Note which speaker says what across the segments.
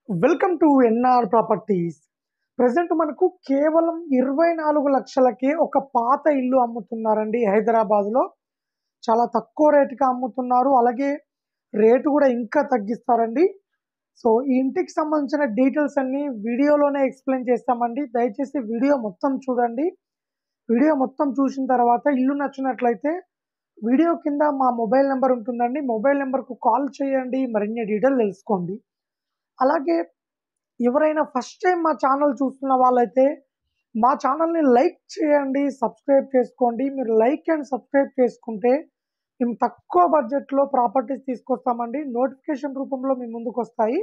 Speaker 1: Welcome to NR properties. Present మనకు కేవలం 24 లక్షలకే ఒక పాత ఇల్లు అమ్ముతున్నారండి హైదరాబాద్‌లో. చాలా తక్కువ రేట్‌కి అమ్ముతున్నారు. అలాగే రేటు కూడా ఇంకా తగ్గిస్తారండి. సో, ఈ ఇంటికి సంబంధించిన డీటెయిల్స్ అన్నీ వీడియోలోనే ఎక్స్‌ప్లెయిన్ చేస్తామండి. దయచేసి వీడియో మొత్తం చూడండి. వీడియో మొత్తం చూసిన తర్వాత ఇల్లు నచ్చినట్లయితే వీడియో కింద మా మొబైల్ నంబర్ ఉంటుందండి. మొబైల్ నంబర్‌కు కాల్ చేయండి. మరిన్ని డీటెయిల్ తెలుసుకోండి. అలాగే ఎవరైనా ఫస్ట్ టైం మా ఛానల్ చూస్తున్న వాళ్ళైతే మా ఛానల్‌ని లైక్ చేయండి, సబ్స్క్రైబ్ చేసుకోండి. మీరు లైక్ అండ్ సబ్స్క్రైబ్ చేసుకుంటే మేము తక్కువ బడ్జెట్‌లో ప్రాపర్టీస్ తీసుకొస్తామండి. నోటిఫికేషన్ రూపంలో మీ ముందుకొస్తాయి.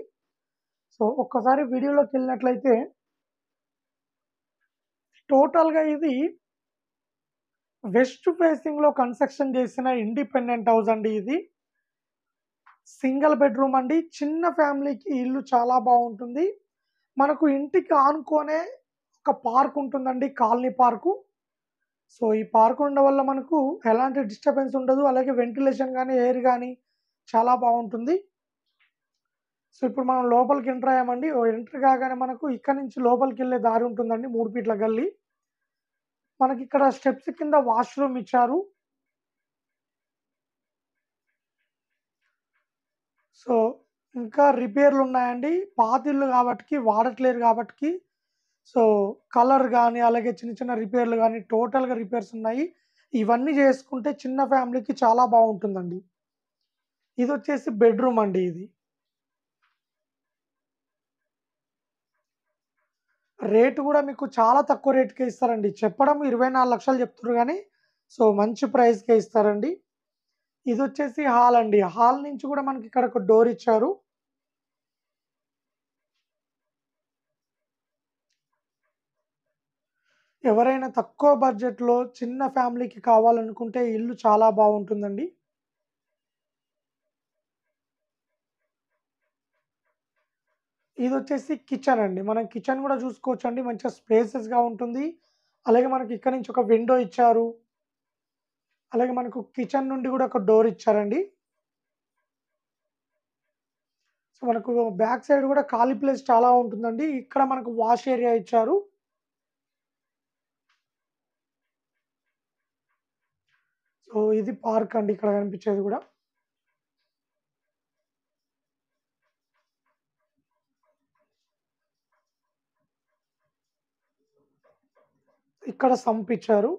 Speaker 1: సో, ఒక్కసారి వీడియోలోకెళ్ళినట్లయితే టోటల్‌గా ఇది వెస్ట్ ఫేసింగ్‌లో కన్‌స్ట్రక్షన్ చేసిన ఇండిపెండెంట్ హౌస్ అండి ఇది. సింగిల్ బెడ్‌రూమ్ అండి. చిన్న ఫ్యామిలీకి ఇల్లు చాలా బావుంటుంది. మనకు ఇంటికి ఆనుకోనే ఒక పార్క్ ఉంటుందండి. Colony park. సో, ఈ పార్క్ ఉండడం వల్ల మనకు ఎలాంటి డిస్టర్బెన్స్ ఉండదు. అలాగే వెంటిలేషన్ గాని, ఎయిర్ గాని చాలా బావుంటుంది. సో, ఇప్పుడు మనం లోపలికి ఎంటర్ అయ్యామండి. ఎంటర్ కాగానే మనకు ఇక్కడి నుంచి లోపలికెళ్ళే దారి ఉంటుందండి. 3 ఫీట్ల గల్లీ. మనకిక్కడ స్టెప్స్ కింద వాష్‌రూమ్ ఇచ్చారు. సో, ఇంకా రిపేర్‌లున్నాయండి. పాతిల్లు కాబట్టికి వాడట్లేరు కాబట్టికి సో, కలర్ గాని, అలాగే చిన్న చిన్న రిపేర్‌లు గాని టోటల్‌గా రిపేర్స్ ఉన్నాయి. ఇవన్నీ చేసుకుంటే చిన్న ఫ్యామిలీకి చాలా బావుంటుందండి. ఇదొచ్చేసి బెడ్‌రూమ్ అండి ఇది. రేట్ గూడా మీకు చాలా తక్కువ రేట్‌కే ఇస్తారండి. చెప్పడం 24,00,000 చెప్తుర్రు గానీ, సో, మంచి ప్రైస్‌కే ఇస్తారండి. ఇదొచ్చేసి హాల్ అండి. హాల్ నుంచి గూడా మనకిక్కడ ఒక డోర్ ఇచ్చారు. ఎవరైనా తక్కువ బడ్జెట్‌లో చిన్న ఫ్యామిలీకి కావాలనుకుంటే ఈ ఇల్లు చాలా బావుంటుందండి. ఇదొచ్చేసి కిచెన్ అండి. మనం కిచెన్ గూడా చూసుకోవచ్చండి. మంచిగా స్పేసెస్‌గా ఉంటుంది. అలాగే మనకి ఇక్కడ నుంచి ఒక విండో ఇచ్చారు. అలాగే మనకు కిచెన్ నుండి గూడా ఒక డోర్ ఇచ్చారండి. సో, మనకు బ్యాక్ సైడ్ గూడా ఖాళీ ప్లేస్ చాలా ఉంటుందండి. ఇక్కడ మనకు వాష్ ఏరియా ఇచ్చారు. సో, ఇది పార్క్ అండి ఇక్కడ కనిపించేది గూడా. ఇక్కడ సంప్ ఇచ్చారు.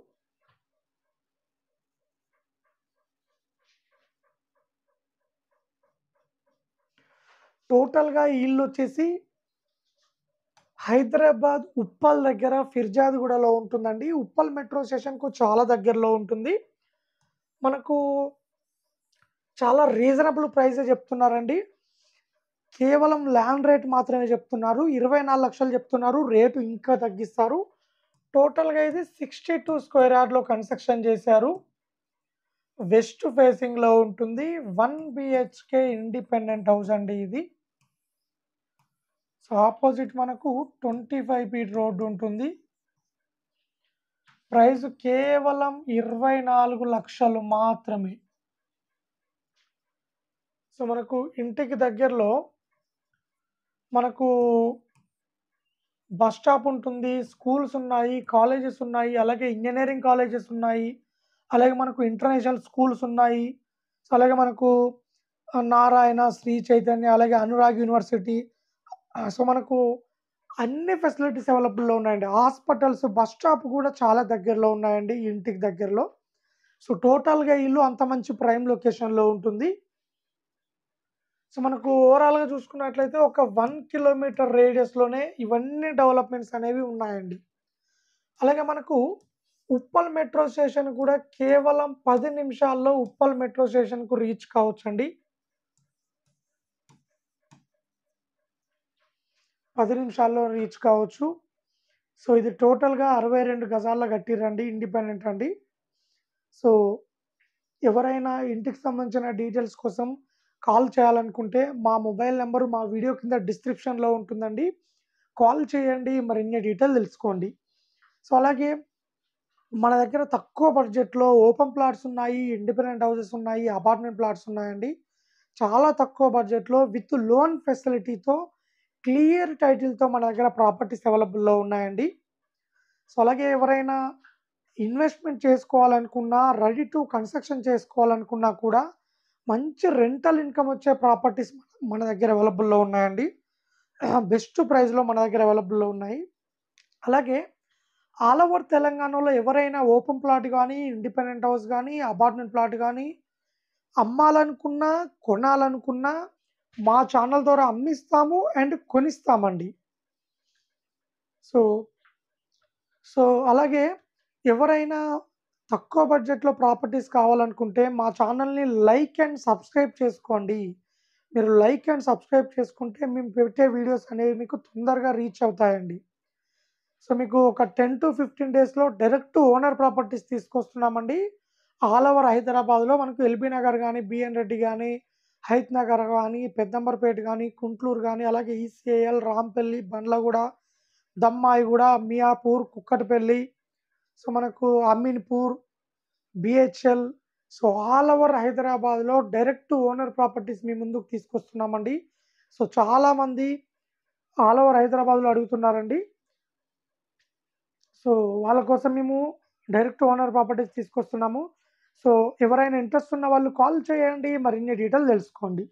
Speaker 1: టోటల్‌గా ఈ ఇల్లొచ్చేసి హైదరాబాద్ ఉప్పల్ దగ్గర ఫిర్జాదిగూడలో ఉంటుందండి. ఉప్పల్ మెట్రో స్టేషన్‌కు చాలా దగ్గరలో ఉంటుంది. మనకు చాలా రీజనబుల్ ప్రైసే చెప్తున్నారండి. కేవలం ల్యాండ్ రేట్ మాత్రమే చెప్తున్నారు. 24,00,000 చెప్తున్నారు. రేటు ఇంకా తగ్గిస్తారు. టోటల్‌గా ఇది 62 స్క్వేర్ యార్డ్‌లో కన్‌స్ట్రక్షన్ చేశారు. వెస్ట్ ఫేసింగ్‌లో ఉంటుంది. 1 బీహెచ్‌కే ఇండిపెండెంట్ హౌస్ అండి ఇది. సో, ఆపోజిట్ మనకు 25 ఫీట్ రోడ్ ఉంటుంది. ప్రైస్ కేవలం 24,00,000 మాత్రమే. సో, మనకు ఇంటికి దగ్గరలో మనకు బస్ స్టాప్ ఉంటుంది. స్కూల్స్ ఉన్నాయి. కాలేజెస్ ఉన్నాయి. అలాగే ఇంజినీరింగ్ కాలేజెస్ ఉన్నాయి. అలాగే మనకు ఇంటర్నేషనల్ స్కూల్స్ ఉన్నాయి. సో, అలాగే మనకు నారాయణ, శ్రీ చైతన్య అలాగే అనురాగ్ యూనివర్సిటీ సో, మనకు అన్ని ఫెసిలిటీస్ అవైలబుల్‌లో ఉన్నాయండి. హాస్పిటల్స్, బస్ స్టాప్ గూడా చాలా దగ్గరలో ఉన్నాయండి ఇంటికి దగ్గరలో. సో, టోటల్‌గా ఇల్లు అంత మంచి ప్రైమ్ లొకేషన్‌లో ఉంటుంది. సో, మనకు ఓవరాల్‌గా చూసుకున్నట్లయితే ఒక 1 కిలోమీటర్ రేడియస్‌లోనే ఇవన్నీ డెవలప్‌మెంట్స్ అనేవి ఉన్నాయండి. అలాగే మనకు ఉప్పల్ మెట్రో స్టేషన్ కూడా కేవలం 10 నిమిషాల్లో ఉప్పల్ మెట్రో స్టేషన్‌కు రీచ్ కావచ్చండి. 10 నిమిషాల్లో రీచ్ కావచ్చు. సో, ఇది టోటల్‌గా 62 గజాల్లో కట్టిర్రండి. ఇండిపెండెంట్ అండి. సో, ఎవరైనా ఇంటికి సంబంధించిన డీటెయిల్స్ కోసం కాల్ చేయాలనుకుంటే మా మొబైల్ నంబరు మా వీడియో కింద డిస్క్రిప్షన్‌లో ఉంటుందండి. కాల్ చేయండి. మరిన్ని డీటెయిల్ తెలుసుకోండి. సో, అలాగే మన దగ్గర తక్కువ బడ్జెట్‌లో ఓపెన్ ప్లాట్స్ ఉన్నాయి. ఇండిపెండెంట్ హౌసెస్ ఉన్నాయి. అపార్ట్మెంట్ ప్లాట్స్ ఉన్నాయండి. చాలా తక్కువ బడ్జెట్‌లో విత్ లోన్ ఫెసిలిటీతో క్లియర్ టైటిల్‌తో మన దగ్గర ప్రాపర్టీస్ అవైలబుల్‌లో ఉన్నాయండి. సో, అలాగే ఎవరైనా ఇన్వెస్ట్‌మెంట్ చేసుకోవాలనుకున్నా, రెడీ టు కన్‌స్ట్రక్షన్ చేసుకోవాలనుకున్నా కూడా మంచి రెంటల్ ఇన్‌కమ్ వచ్చే ప్రాపర్టీస్ మన దగ్గర అవైలబుల్‌లో ఉన్నాయండి. బెస్ట్ ప్రైస్‌లో మన దగ్గర అవైలబుల్‌లో ఉన్నాయి. అలాగే ఆల్ ఓవర్ తెలంగాణలో ఎవరైనా ఓపెన్ ప్లాట్ గానీ, ఇండిపెండెంట్ హౌస్ గానీ, అపార్ట్మెంట్ ప్లాట్ గానీ అమ్మాలనుకున్నా, కొనాలనుకున్నా మా ఛానల్ ద్వారా అమ్మిస్తాము అండ్ కొనిస్తామండి. సో, అలాగే ఎవరైనా తక్కువ బడ్జెట్‌లో ప్రాపర్టీస్ కావాలనుకుంటే మా ఛానల్‌ని లైక్ అండ్ సబ్స్క్రైబ్ చేసుకోండి. మీరు లైక్ అండ్ సబ్స్క్రైబ్ చేసుకుంటే మేము పెట్టే వీడియోస్ అనేవి మీకు తొందరగా రీచ్ అవుతాయండి. సో, మీకు ఒక 10-15 డేస్‌లో డైరెక్ట్ ఓనర్ ప్రాపర్టీస్ తీసుకొస్తున్నామండి. ఆల్ ఓవర్ హైదరాబాద్‌లో మనకు ఎల్బీ నగర్ గానీ, బిఎన్ రెడ్డి గానీ, హయత్ నగర్ గానీ, పెద్దంబర్పేట గానీ, గుంట్లూరు గానీ, అలాగే ఈసీఐఎల్, రాంపల్లి, బండ్లగూడ, దమ్మాయిగూడ, మియాపూర్, కుక్కట్పల్లి, సో, మనకు Ameenpur, BHL, so, all over హైదరాబాద్‌లో డైరెక్ట్ ఓనర్ ప్రాపర్టీస్ మీ ముందుకు తీసుకొస్తున్నామండి. సో, చాలామంది ఆల్ ఓవర్ హైదరాబాద్‌లో అడుగుతున్నారండి. సో, వాళ్ళ కోసం మేము డైరెక్ట్ ఓనర్ ప్రాపర్టీస్ తీసుకొస్తున్నాము. సో, ఎవరైనా ఇంట్రెస్ట్ ఉన్న వాళ్ళు కాల్ చేయండి. మరిన్ని డీటెయిల్ తెలుసుకోండి.